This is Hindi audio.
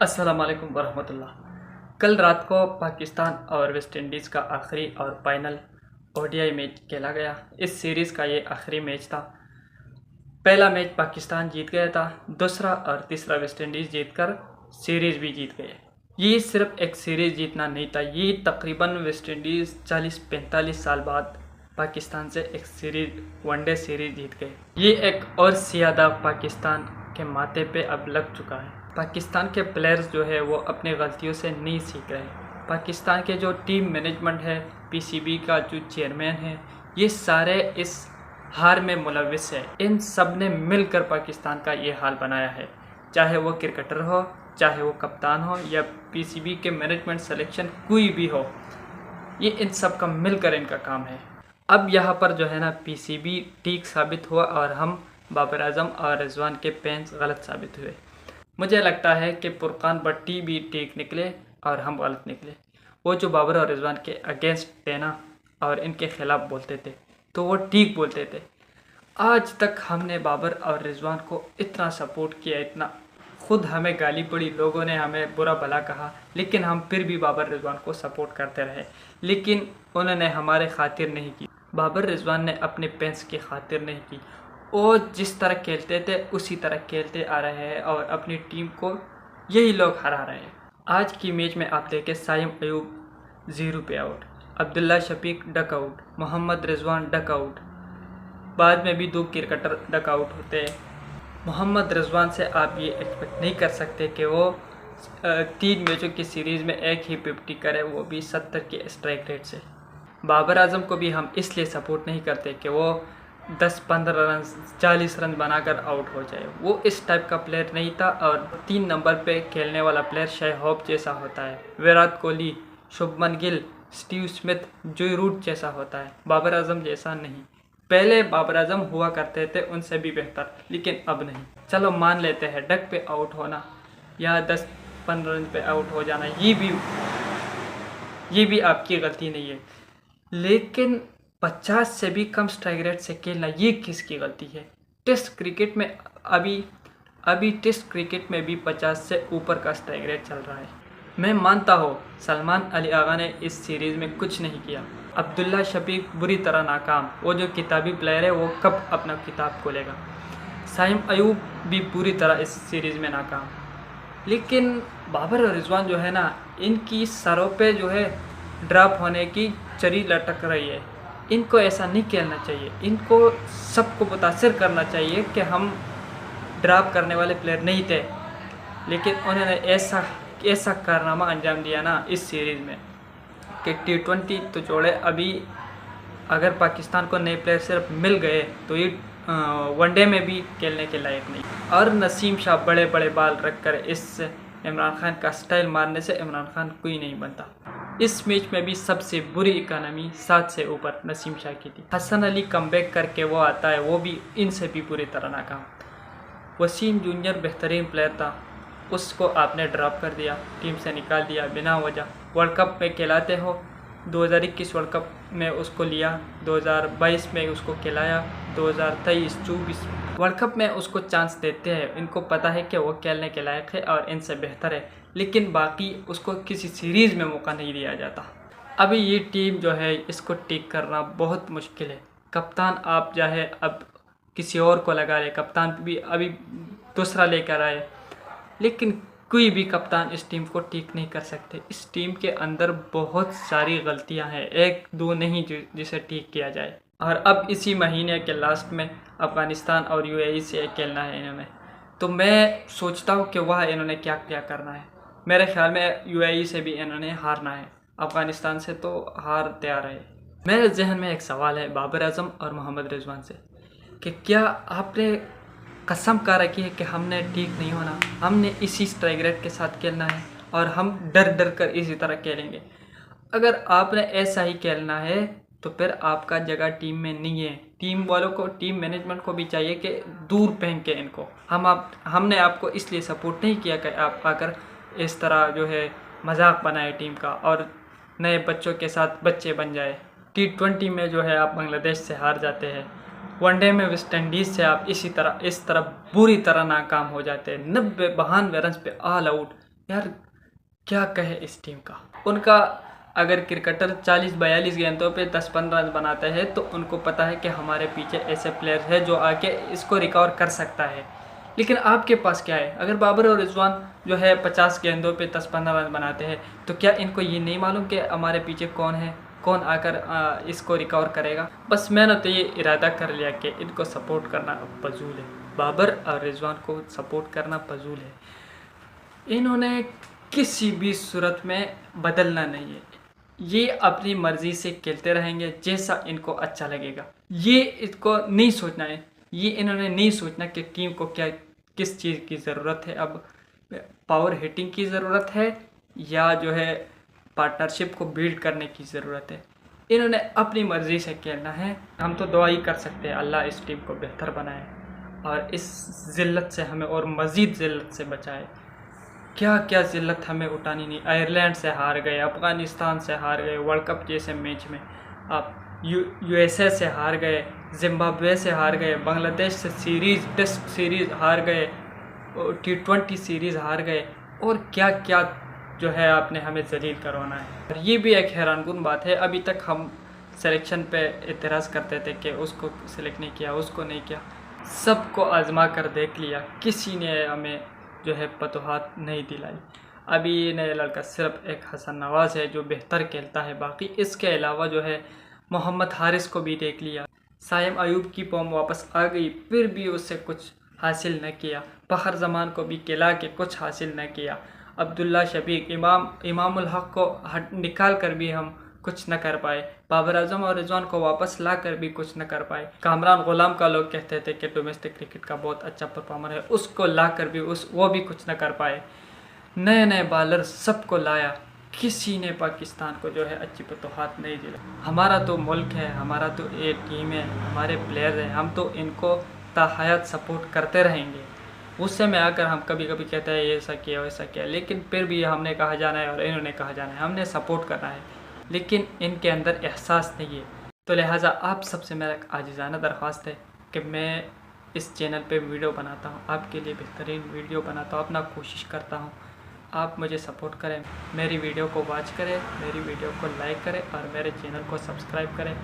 अस्सलाम वालेकुम वरहमतुल्लाह। कल रात को पाकिस्तान और वेस्ट इंडीज़ का आखिरी और फाइनल ओडीआई मैच खेला गया। इस सीरीज़ का ये आखिरी मैच था। पहला मैच पाकिस्तान जीत गया था, दूसरा और तीसरा वेस्ट इंडीज़ जीतकर सीरीज़ भी जीत गए। ये सिर्फ एक सीरीज़ जीतना नहीं था, ये तकरीबन वेस्ट इंडीज़ 40-45 साल बाद पाकिस्तान से एक सीरीज वनडे सीरीज जीत गए। ये एक और सियादा पाकिस्तान के माथे पे अब लग चुका है। पाकिस्तान के प्लेयर्स जो है वो अपनी गलतियों से नहीं सीख रहे। पाकिस्तान के जो टीम मैनेजमेंट है, पीसीबी का जो चेयरमैन है, ये सारे इस हार में मुलविस है। इन सब ने मिलकर पाकिस्तान का ये हाल बनाया है। चाहे वो क्रिकेटर हो, चाहे वो कप्तान हो या पीसीबी के मैनेजमेंट सिलेक्शन कोई भी हो, ये इन सब का मिलकर इनका काम है। अब यहाँ पर जो है ना पीसीबी ठीक साबित हुआ और हम बाबर आजम और रिजवान के फैंस गलत साबित हुए। मुझे लगता है कि फुरकान भट्टी भी ठीक निकले और हम गलत निकले। वो जो बाबर और रिजवान के अगेंस्ट थे ना और इनके खिलाफ बोलते थे तो वो ठीक बोलते थे। आज तक हमने बाबर और रिजवान को इतना सपोर्ट किया, इतना खुद हमें गाली पड़ी, लोगों ने हमें बुरा भला कहा, लेकिन हम फिर भी बाबर रिजवान को सपोर्ट करते रहे। लेकिन उन्होंने हमारे खातिर नहीं की, बाबर रिजवान ने अपने फैंस की खातिर नहीं की। वो जिस तरह खेलते थे उसी तरह खेलते आ रहे हैं और अपनी टीम को यही लोग हरा रहे हैं। आज की मैच में आप देखें, साइम अयूब 0 पे out, Abdullah Shafique duck out, Mohammad Rizwan duck out, बाद में भी 2 क्रिकेटर डक आउट होते हैं। मोहम्मद रिजवान से आप ये एक्सपेक्ट नहीं कर सकते कि वो 3 मैचों की सीरीज़ में एक ही 50 करे, वो भी 70 के स्ट्राइक रेट से। बाबर आजम को भी हम इसलिए सपोर्ट नहीं करते कि वो 10-15 रन 40 रन बनाकर आउट हो जाए। वो इस टाइप का प्लेयर नहीं था और 3 नंबर पे खेलने वाला प्लेयर शाय होप जैसा होता है, विराट कोहली, शुभमन गिल, स्टीव स्मिथ, जोई रूट जैसा होता है, बाबर आजम जैसा नहीं। पहले बाबर आजम हुआ करते थे उनसे भी बेहतर, लेकिन अब नहीं। चलो मान लेते हैं डक पे आउट होना या 10-15 रन पे आउट हो जाना, ये भी आपकी गलती नहीं है, लेकिन 50 से भी कम स्ट्राइक रेट से खेलना ये किसकी गलती है? टेस्ट क्रिकेट में अभी टेस्ट क्रिकेट में भी 50 से ऊपर का स्ट्राइक रेट चल रहा है। मैं मानता हूँ सलमान अली आगा ने इस सीरीज़ में कुछ नहीं किया, अब्दुल्ला शफीक बुरी तरह नाकाम, वो जो किताबी प्लेयर है वो कब अपना किताब खोलेगा, साइम अयूब भी पूरी तरह इस सीरीज़ में नाकाम। लेकिन बाबर और रिजवान जो है ना, इनकी सरों पे जो है ड्रॉप होने की चरी लटक रही है। इनको ऐसा नहीं खेलना चाहिए, इनको सबको मुतासिर करना चाहिए कि हम ड्रॉप करने वाले प्लेयर नहीं थे, लेकिन उन्होंने ऐसा कारनामा अंजाम दिया ना इस सीरीज़ में कि T20 तो छोड़े, अभी अगर पाकिस्तान को नए प्लेयर सिर्फ मिल गए तो ये वनडे में भी खेलने के लायक नहीं। और नसीम शाह बड़े बड़े बाल रखकर इस इमरान खान का स्टाइल मारने से इमरान खान कोई नहीं बनता। इस मैच में भी सबसे बुरी इकानमी 7 से ऊपर नसीम शाह की थी। हसन अली कमबैक करके वो आता है, वो भी इनसे भी पूरी तरह नाकाम। वसीम जूनियर बेहतरीन प्लेयर था, उसको आपने ड्रॉप कर दिया, टीम से निकाल दिया बिना वजह। वर्ल्ड कप में खिलाते हो, 2021 वर्ल्ड कप में उसको लिया, 2022 में उसको खिलाया, 2023-24 वर्ल्ड कप में उसको चांस देते हैं। इनको पता है कि वो खेलने के लायक है और इनसे बेहतर है, लेकिन बाकी उसको किसी सीरीज़ में मौका नहीं दिया जाता। अभी ये टीम जो है इसको ठीक करना बहुत मुश्किल है। कप्तान आप चाहे अब किसी और को लगा ले, कप्तान भी अभी दूसरा लेकर आए, लेकिन कोई भी कप्तान इस टीम को ठीक नहीं कर सकते। इस टीम के अंदर बहुत सारी गलतियां हैं, 1-2 नहीं जिसे ठीक किया जाए। और अब इसी महीने के लास्ट में अफ़गानिस्तान और यूएई से खेलना है इन्होंने, तो मैं सोचता हूँ कि वह इन्होंने क्या क्या करना है। मेरे ख्याल में यूएई से भी इन्होंने हारना है, अफ़गानिस्तान से तो हार तैयार है। मेरे जहन में एक सवाल है बाबर आजम और मोहम्मद रिजवान से कि क्या आपने कसम खा रखी है कि हमने ठीक नहीं होना, हमने इसी स्ट्राइक रेट के साथ खेलना है और हम डर डर कर इसी तरह खेलेंगे? अगर आपने ऐसा ही खेलना है तो फिर आपका जगह टीम में नहीं है। टीम वालों को, टीम मैनेजमेंट को भी चाहिए कि दूर फेंके इनको। हमने आपको इसलिए सपोर्ट नहीं किया कि आप आकर इस तरह जो है मजाक बनाए टीम का और नए बच्चों के साथ बच्चे बन जाए। T20 में जो है आप बांग्लादेश से हार जाते हैं, वनडे में वेस्ट इंडीज़ से आप इस तरह बुरी तरह नाकाम हो जाते हैं, 92 रन पे ऑल आउट। यार क्या कहे इस टीम का। उनका अगर क्रिकेटर 40-42 गेंदों पे 10-15 रन बनाते हैं तो उनको पता है कि हमारे पीछे ऐसे प्लेयर है जो आके इसको रिकवर कर सकता है। लेकिन आपके पास क्या है, अगर बाबर और रिजवान जो है 50 गेंदों पे 10-15 रन बनाते हैं तो क्या इनको ये नहीं मालूम कि हमारे पीछे कौन है, कौन आकर इसको रिकवर करेगा। बस मैंने तो ये इरादा कर लिया कि इनको सपोर्ट करना अब फजूल है, बाबर और रिजवान को सपोर्ट करना फजूल है। इन्होंने किसी भी सूरत में बदलना नहीं है, ये अपनी मर्जी से खेलते रहेंगे जैसा इनको अच्छा लगेगा। ये इसको नहीं सोचना है, ये इन्होंने नहीं सोचना कि टीम को क्या किस चीज़ की ज़रूरत है, अब पावर हिटिंग की ज़रूरत है या जो है पार्टनरशिप को बिल्ड करने की ज़रूरत है। इन्होंने अपनी मर्ज़ी से खेलना है। हम तो दुआ ही कर सकते हैं अल्लाह इस टीम को बेहतर बनाए और इस ज़िल्लत से हमें और मज़ीद ज़िल्लत से बचाए। क्या क्या ज़िल्लत हमें उठानी नहीं। आयरलैंड से हार गए, अफ़गानिस्तान से हार गए वर्ल्ड कप जैसे मैच में, आप यूएसए से हार गए, जिम्बाब्वे से हार गए, बांग्लादेश से सीरीज़ टेस्ट सीरीज़ हार गए, T20 सीरीज़ हार गए, और क्या क्या जो है आपने हमें जलील करवाना है। और ये भी एक हैरानकुन बात है, अभी तक हम सिलेक्शन पे एतराज़ करते थे कि उसको सिलेक्ट नहीं किया, उसको नहीं किया, सबको आजमा कर देख लिया, किसी ने हमें जो है पतोहात नहीं दिलाई। अभी ये नया लड़का सिर्फ एक हसन नवाज़ है जो बेहतर खेलता है, बाकी इसके अलावा जो है मोहम्मद हारिस को भी देख लिया, साइम अयूब की फॉर्म वापस आ गई फिर भी उससे कुछ हासिल न किया, फ़खर जमान को भी खिला के कुछ हासिल न किया, अब्दुल्ला शफीक इमामुल हक को निकाल कर भी हम कुछ न कर पाए, बाबर आजम और रिजवान को वापस ला कर भी कुछ न कर पाए। कामरान गुलाम का लोग कहते थे कि डोमेस्टिक क्रिकेट का बहुत अच्छा परफॉर्मर है, उसको ला कर भी वो भी कुछ न कर पाए। नए नए बॉलर सबको लाया, किसी ने पाकिस्तान को जो है अच्छी पतोहात नहीं दिला। हमारा तो मुल्क है, हमारा तो एक टीम है, हमारे प्लेयर हैं, हम तो इनको ताहयात सपोर्ट करते रहेंगे। गुस्से में आकर हम कभी कभी कहते हैं ये ऐसा किया वैसा किया, लेकिन फिर भी हमने कहा जाना है और इन्होंने कहा जाना है, हमने सपोर्ट करना है, लेकिन इनके अंदर एहसास नहीं है। तो लिहाजा आप सबसे मेरा आजिज़ाना दरख्वास्त है कि मैं इस चैनल पे वीडियो बनाता हूँ, आपके लिए बेहतरीन वीडियो बनाता हूँ, अपना कोशिश करता हूँ, आप मुझे सपोर्ट करें, मेरी वीडियो को वॉच करें, मेरी वीडियो को लाइक करें और मेरे चैनल को सब्सक्राइब करें।